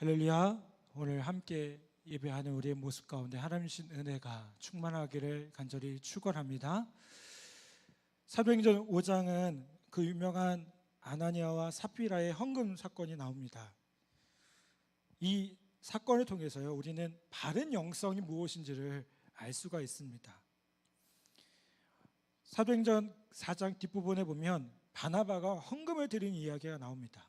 할렐루야. 오늘 함께 예배하는 우리의 모습 가운데 하나님 주신 은혜가 충만하기를 간절히 축원합니다. 사도행전 5장은 그 유명한 아나니아와 삽비라의 헌금 사건이 나옵니다. 이 사건을 통해서요, 우리는 바른 영성이 무엇인지를 알 수가 있습니다. 사도행전 4장 뒷부분에 보면 바나바가 헌금을 드린 이야기가 나옵니다.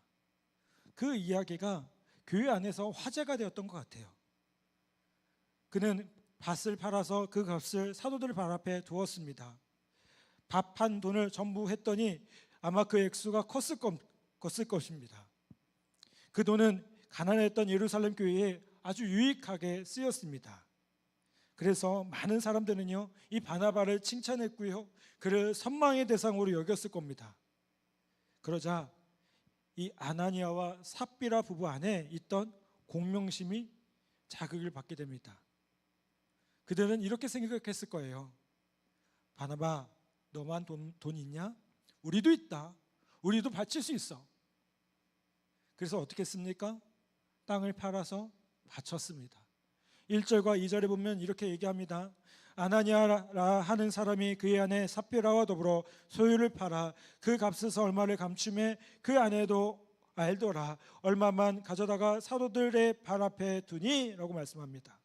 그 이야기가 교회 안에서 화제가 되었던 것 같아요. 그는 밭을 팔아서 그 값을 사도들 발 앞에 두었습니다. 밥한 돈을 전부 했더니 아마 그 액수가 컸을 것입니다. 그 돈은 가난했던 예루살렘 교회에 아주 유익하게 쓰였습니다. 그래서 많은 사람들은요, 이 바나바를 칭찬했고요, 그를 선망의 대상으로 여겼을 겁니다. 그러자 이 아나니아와 삽비라 부부 안에 있던 공명심이 자극을 받게 됩니다. 그들은 이렇게 생각했을 거예요. 바나바, 너만 돈 있냐? 우리도 있다. 우리도 바칠 수 있어. 그래서 어떻게 했습니까? 땅을 팔아서 바쳤습니다. 1절과 2절에 보면 이렇게 얘기합니다. 아나니아라 하는 사람이 그의 아내 삽비라와 더불어 소유를 팔아 그 값에서 얼마를 감춤해 그 아내도 알더라. 얼마만 가져다가 사도들의 발 앞에 두니? 라고 말씀합니다.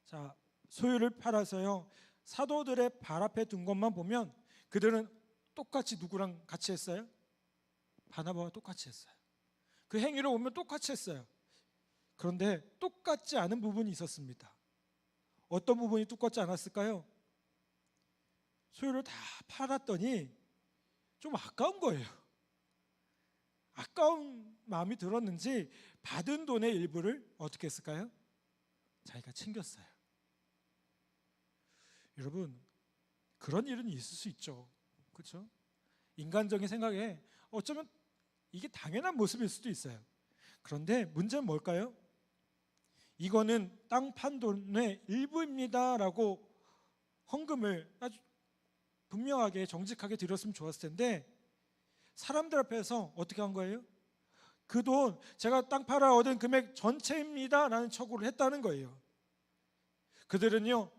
자, 소유를 팔아서요, 사도들의 발 앞에 둔 것만 보면 그들은 똑같이 누구랑 같이 했어요? 바나바와 똑같이 했어요. 그 행위를 보면 똑같이 했어요. 그런데 똑같지 않은 부분이 있었습니다. 어떤 부분이 똑같지 않았을까요? 소유를 다 팔았더니 좀 아까운 거예요. 아까운 마음이 들었는지 받은 돈의 일부를 어떻게 했을까요? 자기가 챙겼어요. 여러분, 그런 일은 있을 수 있죠. 그렇죠? 인간적인 생각에 어쩌면 이게 당연한 모습일 수도 있어요. 그런데 문제는 뭘까요? 이거는 땅 판 돈의 일부입니다라고 헌금을 아주 분명하게 정직하게 드렸으면 좋았을 텐데 사람들 앞에서 어떻게 한 거예요? 그 돈 제가 땅 팔아 얻은 금액 전체입니다라는 척을 했다는 거예요. 그들은요,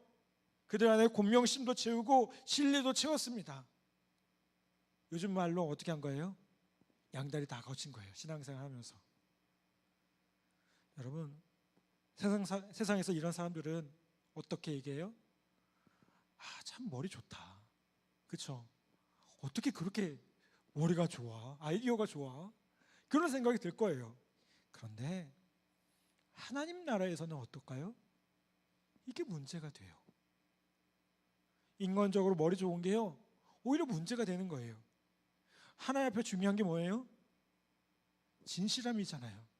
그들 안에 공명심도 채우고 신뢰도 채웠습니다. 요즘 말로 어떻게 한 거예요? 양다리 다 거친 거예요. 신앙생활 하면서. 여러분, 세상에서 이런 사람들은 어떻게 얘기해요? 아, 참 머리 좋다. 그렇죠? 어떻게 그렇게 머리가 좋아? 아이디어가 좋아? 그런 생각이 들 거예요. 그런데 하나님 나라에서는 어떨까요? 이게 문제가 돼요. 인간적으로 머리 좋은 게요, 오히려 문제가 되는 거예요. 하나님 앞에 중요한 게 뭐예요? 진실함이잖아요.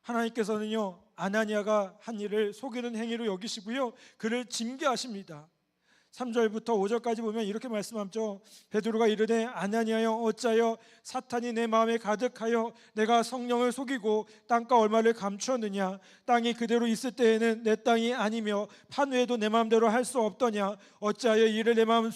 하나님께서는요, 아나니아가 한 일을 속이는 행위로 여기시고요, 그를 징계하십니다. 3절부터 5절까지 보면 이렇게 말씀하죠. 베드로가 이르되 아나니아여, 어찌하여 사탄이 내 마음에 가득하여 내가 성령을 속이고 땅가 얼마를 감추었느냐? 땅이 그대로 있을 때에는 내 땅이 아니며 판 외에도 내 마음대로 할 수 없더냐? 어찌하여 이를 내 마음에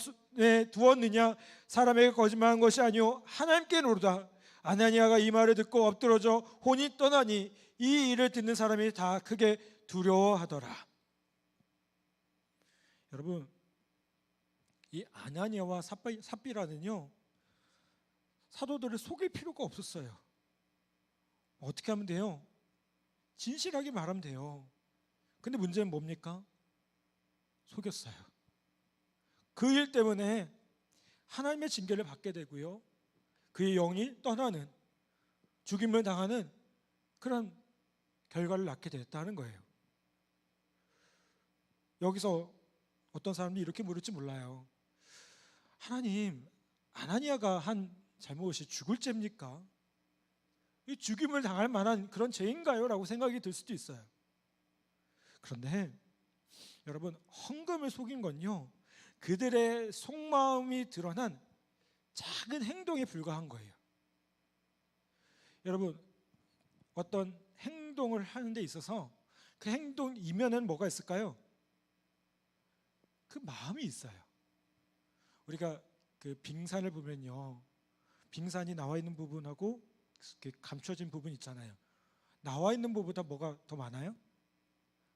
두었느냐? 사람에게 거짓말한 것이 아니오 하나님께로다. 아나니아가 이 말을 듣고 엎드러져 혼이 떠나니 이 일을 듣는 사람이 다 크게 두려워하더라. 여러분, 이 아나니아와 삽비라는요, 사도들을 속일 필요가 없었어요. 어떻게 하면 돼요? 진실하게 말하면 돼요. 근데 문제는 뭡니까? 속였어요. 그 일 때문에 하나님의 징계를 받게 되고요, 그의 영이 떠나는, 죽임을 당하는 그런 결과를 낳게 됐다는 거예요. 여기서 어떤 사람들이 이렇게 물을지 몰라요. 하나님, 아나니아가 한 잘못이 죽을 죄입니까? 이 죽임을 당할 만한 그런 죄인가요? 라고 생각이 들 수도 있어요. 그런데 여러분, 헌금을 속인 건요, 그들의 속마음이 드러난 작은 행동에 불과한 거예요. 여러분, 어떤 행동을 하는 데 있어서 그 행동 이면에는 뭐가 있을까요? 그 마음이 있어요. 우리가 그 빙산을 보면요, 빙산이 나와 있는 부분하고 감춰진 부분 있잖아요. 나와 있는 부분보다 뭐가 더 많아요?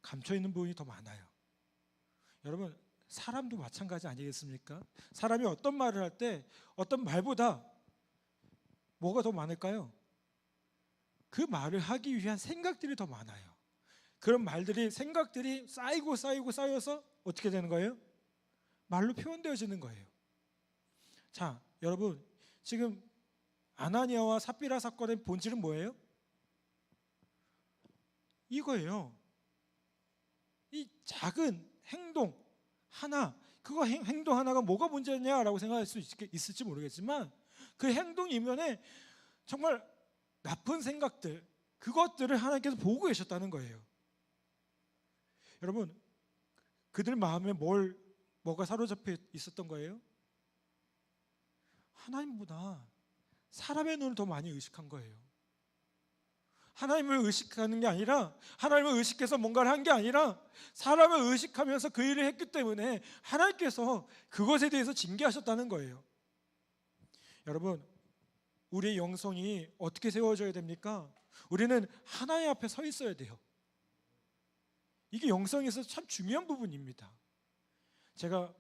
감춰 있는 부분이 더 많아요. 여러분, 사람도 마찬가지 아니겠습니까? 사람이 어떤 말을 할 때 어떤 말보다 뭐가 더 많을까요? 그 말을 하기 위한 생각들이 더 많아요. 그런 말들이, 생각들이 쌓여서 어떻게 되는 거예요? 말로 표현되어지는 거예요. 자, 여러분, 지금 아나니아와 삽비라 사건의 본질은 뭐예요? 이거예요. 이 작은 행동 하나, 그거 행동 하나가 뭐가 문제냐라고 생각할 수 있을지 모르겠지만, 그 행동 이면에 정말 나쁜 생각들, 그것들을 하나님께서 보고 계셨다는 거예요. 여러분, 그들 마음에 뭐가 사로잡혀 있었던 거예요? 하나님보다 사람의 눈을 더 많이 의식한 거예요. 하나님을 의식하는 게 아니라, 하나님을 의식해서 뭔가를 한 게 아니라 사람을 의식하면서 그 일을 했기 때문에 하나님께서 그것에 대해서 징계하셨다는 거예요. 여러분, 우리의 영성이 어떻게 세워져야 됩니까? 우리는 하나님 앞에 서 있어야 돼요. 이게 영성에서 참 중요한 부분입니다. 제가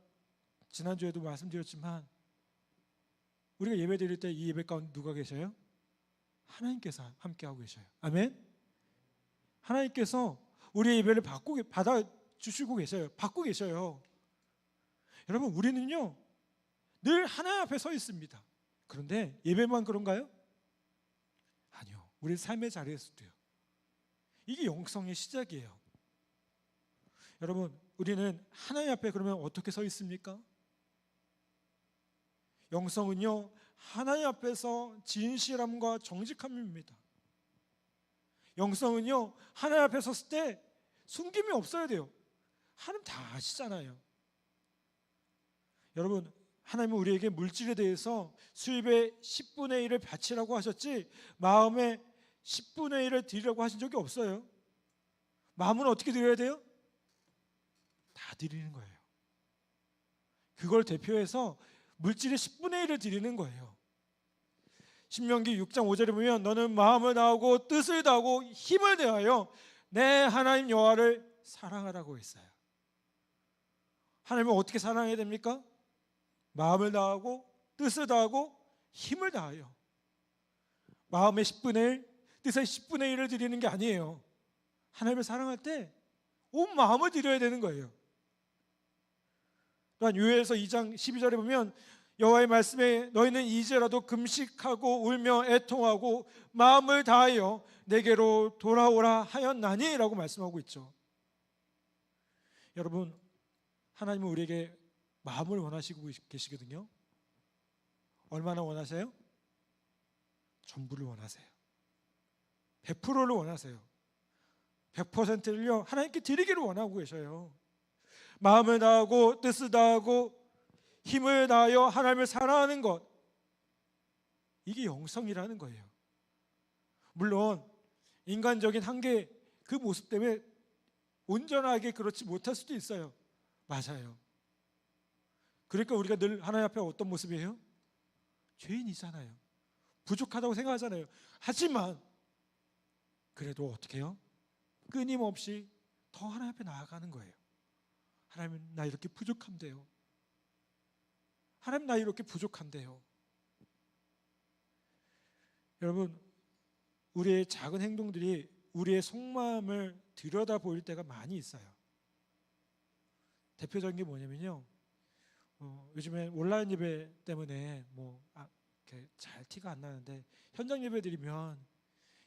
지난주에도 말씀드렸지만, 우리가 예배 드릴 때 이 예배 가운데 누가 계셔요? 하나님께서 함께하고 계셔요. 아멘? 하나님께서 우리의 예배를 받아주시고 계셔요. 받고 계셔요. 여러분, 우리는요 늘 하나님 앞에 서 있습니다. 그런데 예배만 그런가요? 아니요. 우리 삶의 자리에서도요. 이게 영성의 시작이에요. 여러분, 우리는 하나님 앞에 그러면 어떻게 서 있습니까? 영성은요, 하나님 앞에서 진실함과 정직함입니다. 영성은요, 하나님 앞에 섰을 때 숨김이 없어야 돼요. 하나님 다 아시잖아요. 여러분, 하나님은 우리에게 물질에 대해서 수입의 10분의 1을 바치라고 하셨지 마음의 10분의 1을 드리라고 하신 적이 없어요. 마음은 어떻게 드려야 돼요? 다 드리는 거예요. 그걸 대표해서 물질의 10분의 1을 드리는 거예요. 신명기 6장 5절에 보면 너는 마음을 다하고 뜻을 다하고 힘을 다하여 내 하나님 여호와를 사랑하라고 했어요. 하나님은 어떻게 사랑해야 됩니까? 마음을 다하고 뜻을 다하고 힘을 다하여. 마음의 10분의 1, 뜻의 10분의 1을 드리는 게 아니에요. 하나님을 사랑할 때 온 마음을 드려야 되는 거예요. 또한 요엘서 2장 12절에 보면 여호와의 말씀에 너희는 이제라도 금식하고 울며 애통하고 마음을 다하여 내게로 돌아오라 하였나니 라고 말씀하고 있죠. 여러분, 하나님은 우리에게 마음을 원하시고 계시거든요. 얼마나 원하세요? 전부를 원하세요. 100%를 원하세요. 100%를요 하나님께 드리기를 원하고 계셔요. 마음을 다하고 뜻을 다하고 힘을 다하여 하나님을 사랑하는 것, 이게 영성이라는 거예요. 물론 인간적인 한계, 그 모습 때문에 온전하게 그렇지 못할 수도 있어요. 맞아요. 그러니까 우리가 늘 하나님 앞에 어떤 모습이에요? 죄인이잖아요. 부족하다고 생각하잖아요. 하지만 그래도 어떻게 해요? 끊임없이 더 하나님 앞에 나아가는 거예요. 하나님, 나 이렇게 부족한데요. 하나님, 나 이렇게 부족한데요. 여러분, 우리의 작은 행동들이 우리의 속마음을 들여다볼 때가 많이 있어요. 대표적인 게 뭐냐면요, 요즘에 온라인 예배 때문에 이렇게 잘 티가 안 나는데 현장 예배 드리면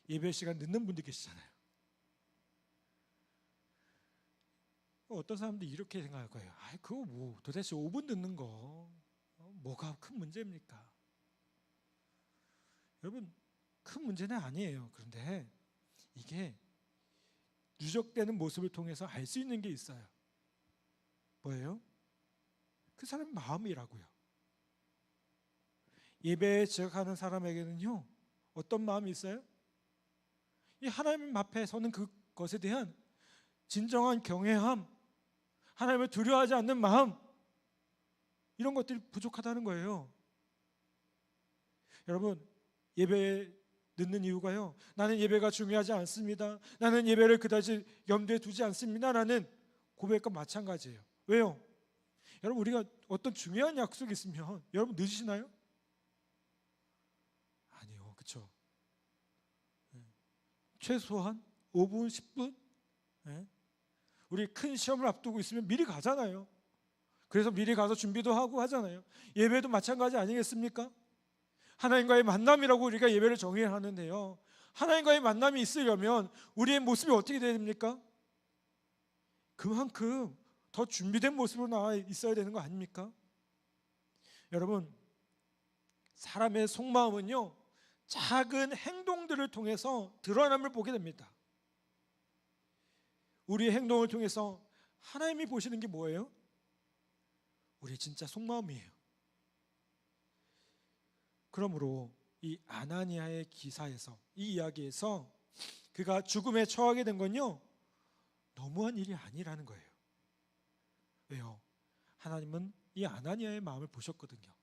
예배 시간 늦는 분들 계시잖아요. 어떤 사람들이 이렇게 생각할 거예요. 그거 뭐 도대체 5분 늦는 거 뭐가 큰 문제입니까? 여러분, 큰 문제는 아니에요. 그런데 이게 누적되는 모습을 통해서 알 수 있는 게 있어요. 뭐예요? 그 사람 마음이라고요. 예배에 지각하는 사람에게는요 어떤 마음이 있어요? 이 하나님 앞에 서는 그것에 대한 진정한 경외함, 하나님을 두려워하지 않는 마음, 이런 것들이 부족하다는 거예요. 여러분, 예배에 늦는 이유가요, 나는 예배가 중요하지 않습니다, 나는 예배를 그다지 염두에 두지 않습니다 라는 고백과 마찬가지예요. 왜요? 여러분, 우리가 어떤 중요한 약속이 있으면 여러분 늦으시나요? 아니요, 그렇죠? 최소한 5분, 10분? 우리 큰 시험을 앞두고 있으면 미리 가잖아요. 그래서 미리 가서 준비도 하고 하잖아요. 예배도 마찬가지 아니겠습니까? 하나님과의 만남이라고 우리가 예배를 정의하는데요, 하나님과의 만남이 있으려면 우리의 모습이 어떻게 돼야 됩니까? 그만큼 더 준비된 모습으로 나와 있어야 되는 거 아닙니까? 여러분, 사람의 속마음은요, 작은 행동들을 통해서 드러남을 보게 됩니다. 우리의 행동을 통해서 하나님이 보시는 게 뭐예요? 우리의 진짜 속마음이에요. 그러므로 이 아나니아의 기사에서, 이 이야기에서 그가 죽음에 처하게 된 건요, 너무한 일이 아니라는 거예요. 왜요? 하나님은 이 아나니아의 마음을 보셨거든요.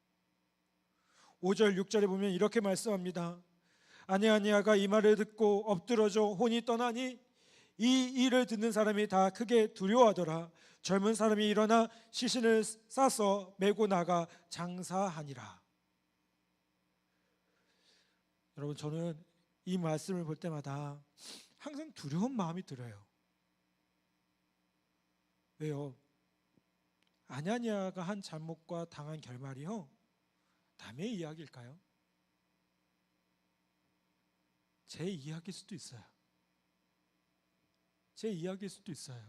5절 6절에 보면 이렇게 말씀합니다. 아나니아가 이 말을 듣고 엎드러져 혼이 떠나니 이 일을 듣는 사람이 다 크게 두려워하더라. 젊은 사람이 일어나 시신을 싸서 메고 나가 장사하니라. 여러분, 저는 이 말씀을 볼 때마다 항상 두려운 마음이 들어요. 왜요? 아나니아가 한 잘못과 당한 결말이요, 남의 이야기일까요? 제 이야기일 수도 있어요. 제 이야기일 수도 있어요.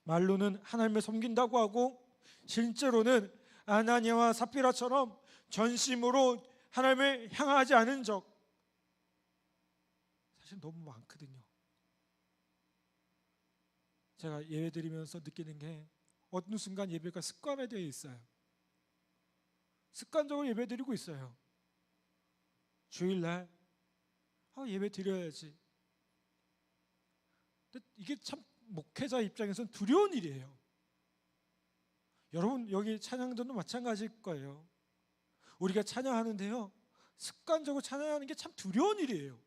말로는 하나님을 섬긴다고 하고 실제로는 아나니아와 삽비라처럼 전심으로 하나님을 향하지 않은 적 사실 너무 많거든요. 제가 예배 드리면서 느끼는 게 어느 순간 예배가 습관화되어 있어요. 습관적으로 예배 드리고 있어요. 주일날 예배 드려야지. 근데 이게 참 목회자 입장에서는 두려운 일이에요. 여러분, 여기 찬양전도 마찬가지일 거예요. 우리가 찬양하는데요, 습관적으로 찬양하는 게 참 두려운 일이에요.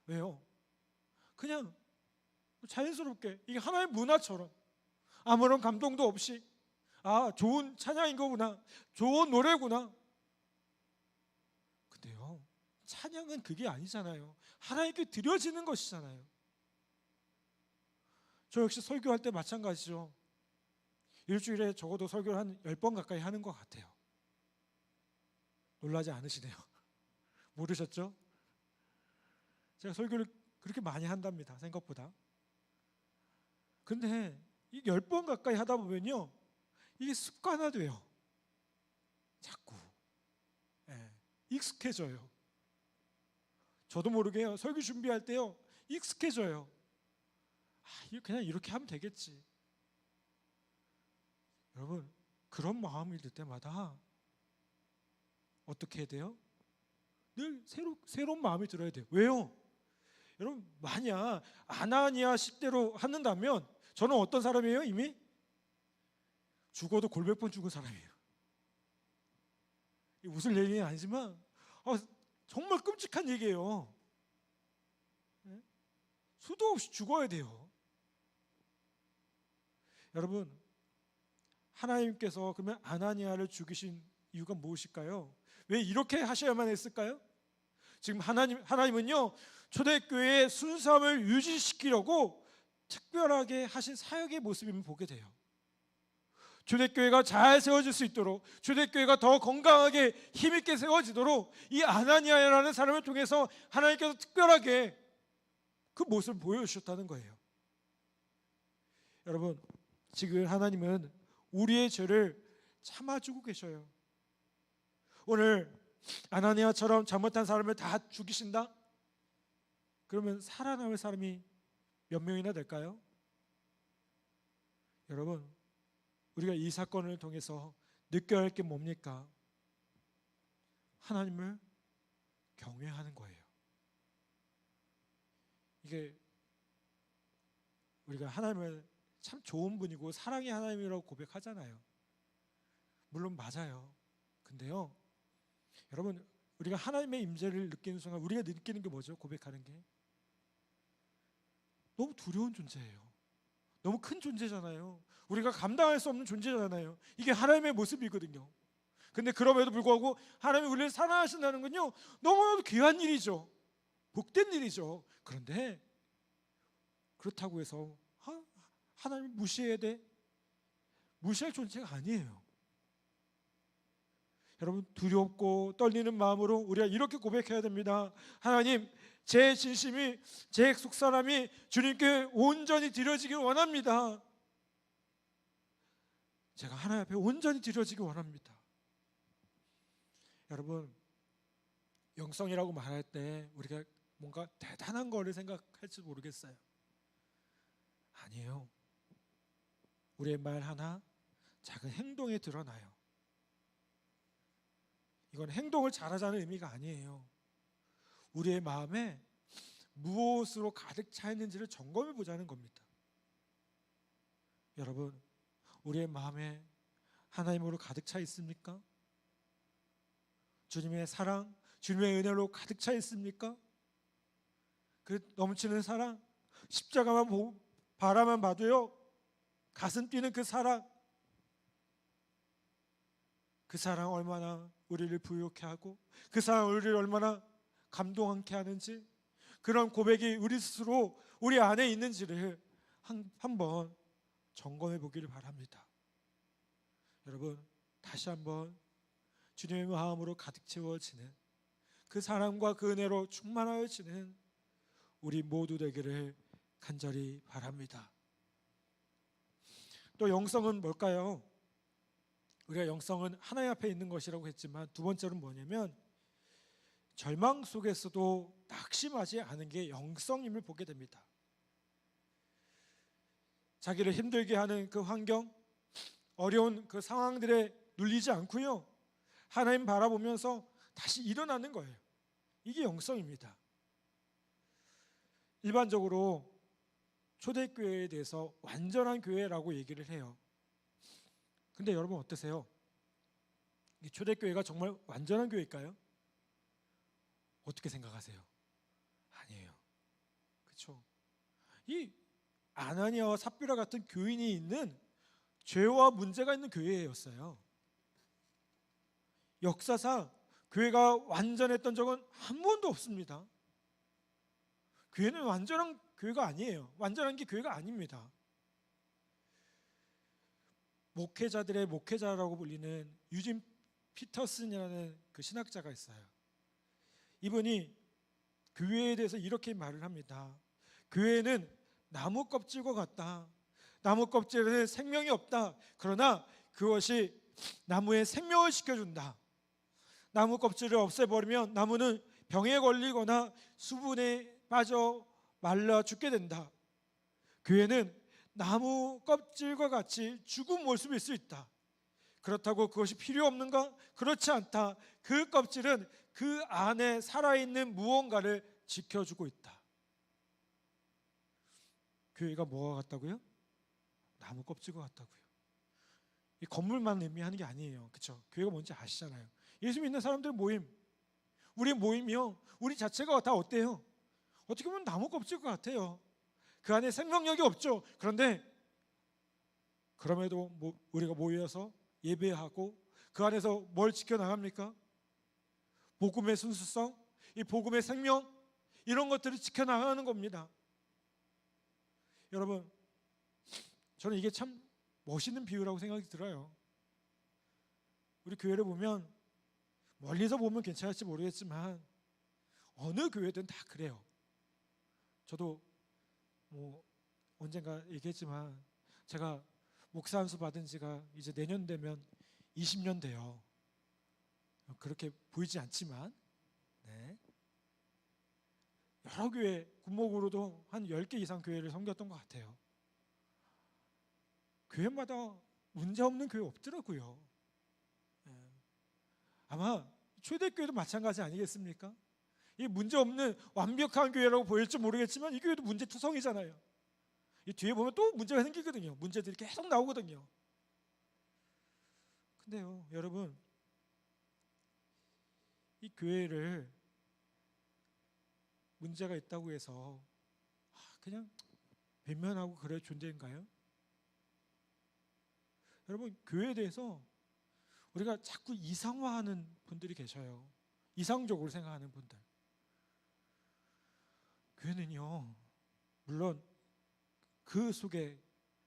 왜요? 그냥 자연스럽게, 이게 하나의 문화처럼 아무런 감동도 없이, 좋은 찬양인 거구나, 좋은 노래구나. 근데요, 찬양은 그게 아니잖아요. 하나님께 드려지는 것이잖아요. 저 역시 설교할 때 마찬가지죠. 일주일에 적어도 설교를 한 10번 가까이 하는 것 같아요. 놀라지 않으시네요. 모르셨죠? 제가 설교를 그렇게 많이 한답니다, 생각보다. 근데 이 10번 가까이 하다 보면요, 이게 습관화돼요. 자꾸 익숙해져요. 저도 모르게요, 설교 준비할 때요, 익숙해져요. 그냥 이렇게 하면 되겠지. 여러분, 그런 마음이 들 때마다 어떻게 해야 돼요? 늘 새로운 마음이 들어야 돼요. 왜요? 여러분, 만약 아나니아 식대로 한다면 저는 어떤 사람이에요? 이미 죽어도 골몇 번 죽은 사람이에요. 웃을 얘기는 아니지만 정말 끔찍한 얘기예요. 수도 없이 죽어야 돼요. 여러분, 하나님께서 그러면 아나니아를 죽이신 이유가 무엇일까요? 왜 이렇게 하셔야만 했을까요? 지금 하나님은요, 초대교회의 순수함을 유지시키려고 특별하게 하신 사역의 모습을 보게 돼요. 초대교회가 잘 세워질 수 있도록, 초대교회가 더 건강하게 힘있게 세워지도록 이 아나니아라는 사람을 통해서 하나님께서 특별하게 그 모습을 보여주셨다는 거예요. 여러분, 지금 하나님은 우리의 죄를 참아주고 계셔요. 오늘 아나니아처럼 잘못한 사람을 다 죽이신다? 그러면 살아남을 사람이 몇 명이나 될까요? 여러분, 우리가 이 사건을 통해서 느껴야 할 게 뭡니까? 하나님을 경외하는 거예요. 이게 우리가 하나님을 참 좋은 분이고 사랑의 하나님이라고 고백하잖아요. 물론 맞아요. 근데요, 여러분, 우리가 하나님의 임재를 느끼는 순간 우리가 느끼는 게 뭐죠? 고백하는 게 너무 두려운 존재예요. 너무 큰 존재잖아요. 우리가 감당할 수 없는 존재잖아요. 이게 하나님의 모습이거든요. 근데 그럼에도 불구하고 하나님이 우리를 사랑하신다는 건요, 너무나도 귀한 일이죠. 복된 일이죠. 그런데 그렇다고 해서 하나님 무시해야 돼? 무시할 존재가 아니에요. 여러분, 두렵고 떨리는 마음으로 우리가 이렇게 고백해야 됩니다. 하나님, 제 진심이, 제 속사람이 주님께 온전히 드려지길 원합니다. 제가 하나님 앞에 온전히 드려지길 원합니다. 여러분, 영성이라고 말할 때 우리가 뭔가 대단한 거를 생각할지 모르겠어요. 아니에요. 우리의 말 하나, 작은 행동에 드러나요. 이건 행동을 잘하자는 의미가 아니에요. 우리의 마음에 무엇으로 가득 차 있는지를 점검해 보자는 겁니다. 여러분, 우리의 마음에 하나님으로 가득 차 있습니까? 주님의 사랑, 주님의 은혜로 가득 차 있습니까? 그 넘치는 사랑, 십자가만 바라만 봐도요, 가슴 뛰는 그 사랑, 그 사랑 얼마나 우리를 부유케 하고 그 사랑 우리를 얼마나 감동하게 하는지, 그런 고백이 우리 스스로 우리 안에 있는지를 한번 점검해 보기를 바랍니다. 여러분, 다시 한번 주님의 마음으로 가득 채워지는 그 사랑과 그 은혜로 충만하여지는 우리 모두 되기를 간절히 바랍니다. 또 영성은 뭘까요? 우리가 영성은 하나님 앞에 있는 것이라고 했지만 두 번째로는 뭐냐면 절망 속에서도 낙심하지 않은 게 영성임을 보게 됩니다. 자기를 힘들게 하는 그 환경, 어려운 그 상황들에 눌리지 않고요, 하나님 바라보면서 다시 일어나는 거예요. 이게 영성입니다. 일반적으로 초대교회에 대해서 완전한 교회라고 얘기를 해요. 근데 여러분 어떠세요? 이 초대교회가 정말 완전한 교회일까요? 어떻게 생각하세요? 아니에요. 그렇죠? 이 아나니아와 삽비라 같은 교인이 있는 죄와 문제가 있는 교회였어요. 역사상 교회가 완전했던 적은 한 번도 없습니다. 교회는 완전한 교회가 아니에요. 완전한 게 교회가 아닙니다. 목회자들의 목회자라고 불리는 유진 피터슨이라는 그 신학자가 있어요. 이분이 교회에 대해서 이렇게 말을 합니다. 교회는 나무 껍질과 같다. 나무 껍질에는 생명이 없다. 그러나 그것이 나무에 생명을 시켜준다. 나무 껍질을 없애버리면 나무는 병에 걸리거나 수분에 빠져 말라 죽게 된다. 교회는 나무 껍질과 같이 죽은 모습일 수 있다. 그렇다고 그것이 필요 없는가? 그렇지 않다. 그 껍질은 그 안에 살아있는 무언가를 지켜주고 있다. 교회가 뭐와 같다고요? 나무 껍질과 같다고요. 이 건물만 의미하는 게 아니에요. 그렇죠? 교회가 뭔지 아시잖아요. 예수 믿는 사람들 모임, 우리 모임이요, 우리 자체가 다 어때요? 어떻게 보면 나무 껍질과 같아요. 그 안에 생명력이 없죠. 그런데 그럼에도 우리가 모여서 예배하고 그 안에서 뭘 지켜나갑니까? 복음의 순수성, 이 복음의 생명, 이런 것들을 지켜나가는 겁니다. 여러분, 저는 이게 참 멋있는 비유라고 생각이 들어요. 우리 교회를 보면 멀리서 보면 괜찮을지 모르겠지만 어느 교회든 다 그래요. 저도 언젠가 얘기했지만 제가 목사 안수 받은 지가 이제 내년 되면 20년 돼요. 그렇게 보이지 않지만 여러 교회 군목으로도 한 10개 이상 교회를 섬겼던 것 같아요. 교회마다 문제없는 교회 없더라고요. 아마 초대교회도 마찬가지 아니겠습니까? 이 문제없는 완벽한 교회라고 보일지 모르겠지만 이 교회도 문제투성이잖아요. 이 뒤에 보면 또 문제가 생기거든요. 문제들이 계속 나오거든요. 근데요, 여러분, 이 교회를 문제가 있다고 해서 그냥 외면하고 그럴 존재인가요? 여러분, 교회에 대해서 우리가 자꾸 이상화하는 분들이 계셔요. 이상적으로 생각하는 분들. 교회는요, 물론 그 속에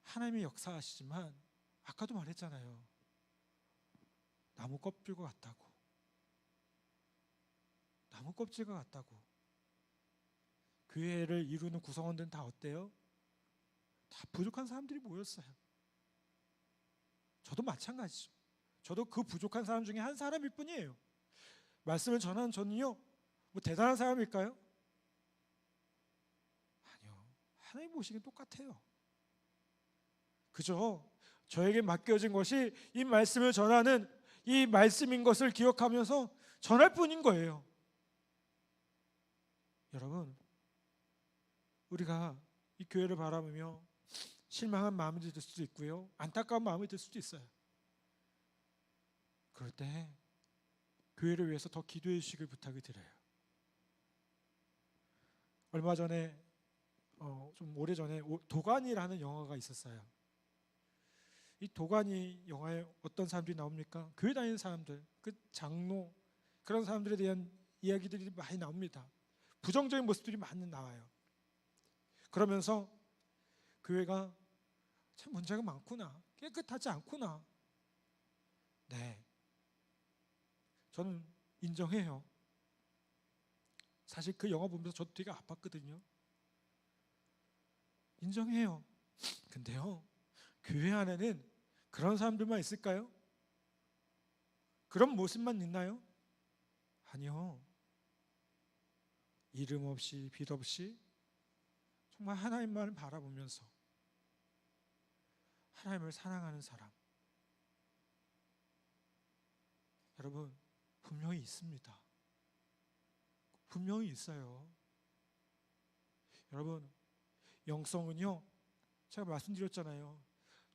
하나님의 역사하시지만 아까도 말했잖아요. 나무 껍질과 같다고. 나무 껍질과 같다고. 교회를 이루는 구성원들은 다 어때요? 다 부족한 사람들이 모였어요. 저도 마찬가지죠. 저도 그 부족한 사람 중에 한 사람일 뿐이에요. 말씀을 전하는 저는요, 뭐 대단한 사람일까요? 아니요. 하나님 보시기엔 똑같아요. 그저 저에게 맡겨진 것이 이 말씀을 전하는 이 말씀인 것을 기억하면서 전할 뿐인 거예요. 여러분, 우리가 이 교회를 바라보며 실망한 마음이 들 수도 있고요, 안타까운 마음이 들 수도 있어요. 그럴 때 교회를 위해서 더 기도해 주시길 부탁을 드려요. 얼마 전에 좀 오래전에 도가니라는 영화가 있었어요. 이 도가니 영화에 어떤 사람들이 나옵니까? 교회 다니는 사람들, 그 장로, 그런 사람들에 대한 이야기들이 많이 나옵니다. 부정적인 모습들이 많이 나와요. 그러면서 교회가 참 문제가 많구나, 깨끗하지 않구나. 네, 저는 인정해요. 사실 그 영화 보면서 저도 되게 아팠거든요. 인정해요. 근데요, 교회 안에는 그런 사람들만 있을까요? 그런 모습만 있나요? 아니요. 이름 없이 빛 없이 정말 하나님만을 바라보면서 하나님을 사랑하는 사람, 여러분, 분명히 있습니다. 분명히 있어요. 여러분, 영성은요, 제가 말씀드렸잖아요.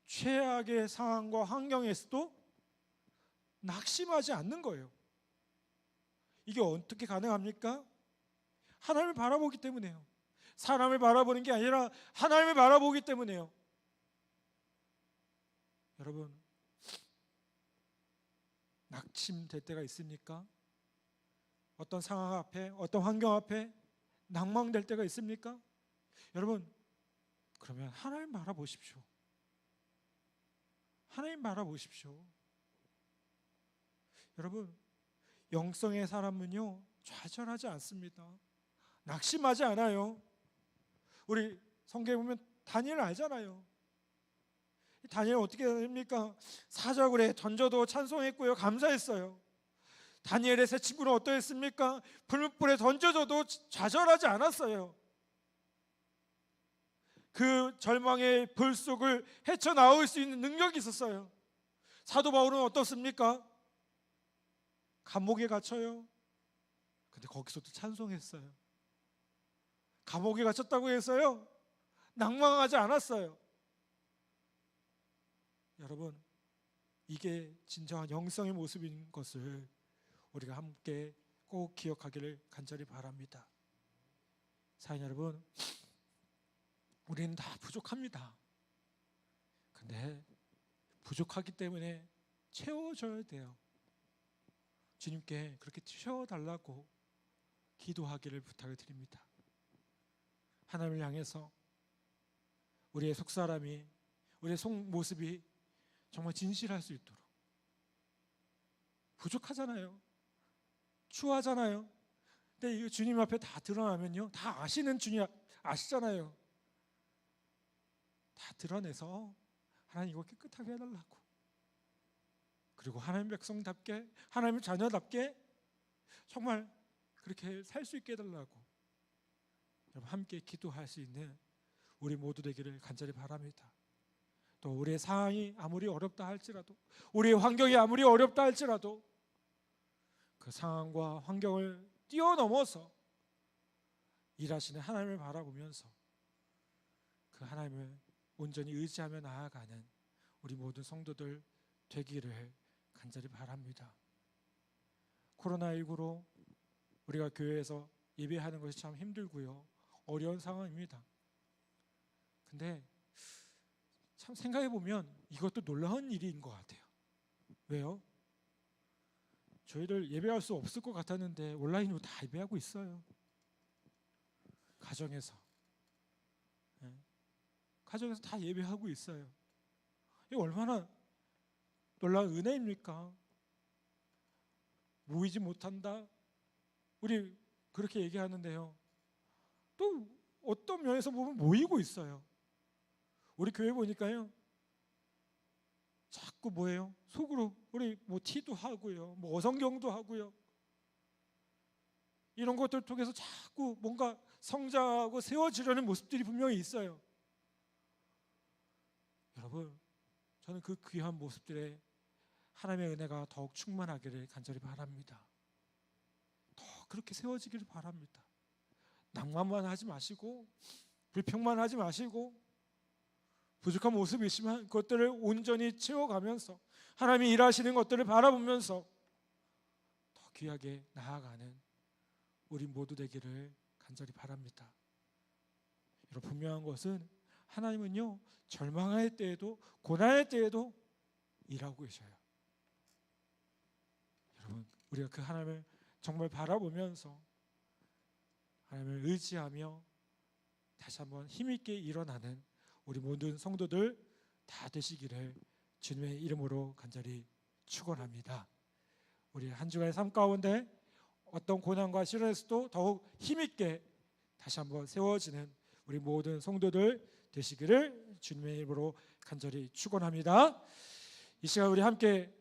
최악의 상황과 환경에서도 낙심하지 않는 거예요. 이게 어떻게 가능합니까? 하나님을 바라보기 때문에요. 사람을 바라보는 게 아니라 하나님을 바라보기 때문에요. 여러분, 낙심될 때가 있습니까? 어떤 상황 앞에, 어떤 환경 앞에 낭망될 때가 있습니까? 여러분, 그러면 하나님 바라보십시오. 하나님 바라보십시오. 여러분, 영성의 사람은요, 좌절하지 않습니다. 낙심하지 않아요. 우리 성경에 보면 다니엘 알잖아요. 다니엘 어떻게 됩니까? 사자굴에 던져도 찬송했고요, 감사했어요. 다니엘의 세 친구는 어떠했습니까? 불불에 던져져도 좌절하지 않았어요. 그 절망의 불 속을 헤쳐나올 수 있는 능력이 있었어요. 사도 바울은 어떻습니까? 감옥에 갇혀요. 근데 거기서도 찬송했어요. 감옥에 갇혔다고 해서요, 낭망하지 않았어요. 여러분, 이게 진정한 영성의 모습인 것을 우리가 함께 꼭 기억하기를 간절히 바랍니다. 사랑 여러분, 우리는 다 부족합니다. 근데 부족하기 때문에 채워줘야 돼요. 주님께 그렇게 채워달라고 기도하기를 부탁을 드립니다. 하나님을 향해서 우리의 속사람이, 우리의 속모습이 정말 진실할 수 있도록. 부족하잖아요. 추하잖아요. 근데 이거 주님 앞에 다 드러나면요, 다 아시는 주님 아시잖아요. 다 드러내서 하나님 이거 깨끗하게 해달라고, 그리고 하나님 백성답게, 하나님 자녀답게 정말 그렇게 살 수 있게 해달라고 여러분 함께 기도할 수 있는 우리 모두 되기를 간절히 바랍니다. 또 우리의 상황이 아무리 어렵다 할지라도, 우리의 환경이 아무리 어렵다 할지라도 그 상황과 환경을 뛰어넘어서 일하시는 하나님을 바라보면서 그 하나님을 온전히 의지하며 나아가는 우리 모든 성도들 되기를 간절히 바랍니다. 코로나19로 우리가 교회에서 예배하는 것이 참 힘들고요, 어려운 상황입니다. 근데 참 생각해 보면 이것도 놀라운 일인 것 같아요. 왜요? 저희들 예배할 수 없을 것 같았는데 온라인으로 다 예배하고 있어요. 가정에서. 가정에서 다 예배하고 있어요. 이게 얼마나 놀라운 은혜입니까? 모이지 못한다, 우리 그렇게 얘기하는데요, 또 어떤 면에서 보면 모이고 있어요. 우리 교회 보니까요, 자꾸 뭐예요? 속으로 우리 뭐 티도 하고요, 뭐 어성경도 하고요, 이런 것들 통해서 자꾸 뭔가 성장하고 세워지려는 모습들이 분명히 있어요. 여러분, 저는 그 귀한 모습들에 하나님의 은혜가 더욱 충만하기를 간절히 바랍니다. 더 그렇게 세워지기를 바랍니다. 낭만만 하지 마시고, 불평만 하지 마시고, 부족한 모습이 있지만 그것들을 온전히 채워가면서 하나님이 일하시는 것들을 바라보면서 더 귀하게 나아가는 우리 모두 되기를 간절히 바랍니다. 여러분, 분명한 것은 하나님은요, 절망할 때에도 고난할 때에도 일하고 계셔요. 여러분, 우리가 그 하나님을 정말 바라보면서 하나님을 의지하며 다시 한번 힘있게 일어나는 우리 모든 성도들 다 되시기를 주님의 이름으로 간절히 축원합니다. 우리 한 주간의 삶 가운데 어떤 고난과 시련에서도 더욱 힘있게 다시 한번 세워지는 우리 모든 성도들 되시기를 주님의 이름으로 간절히 축원합니다. 이 시간 우리 함께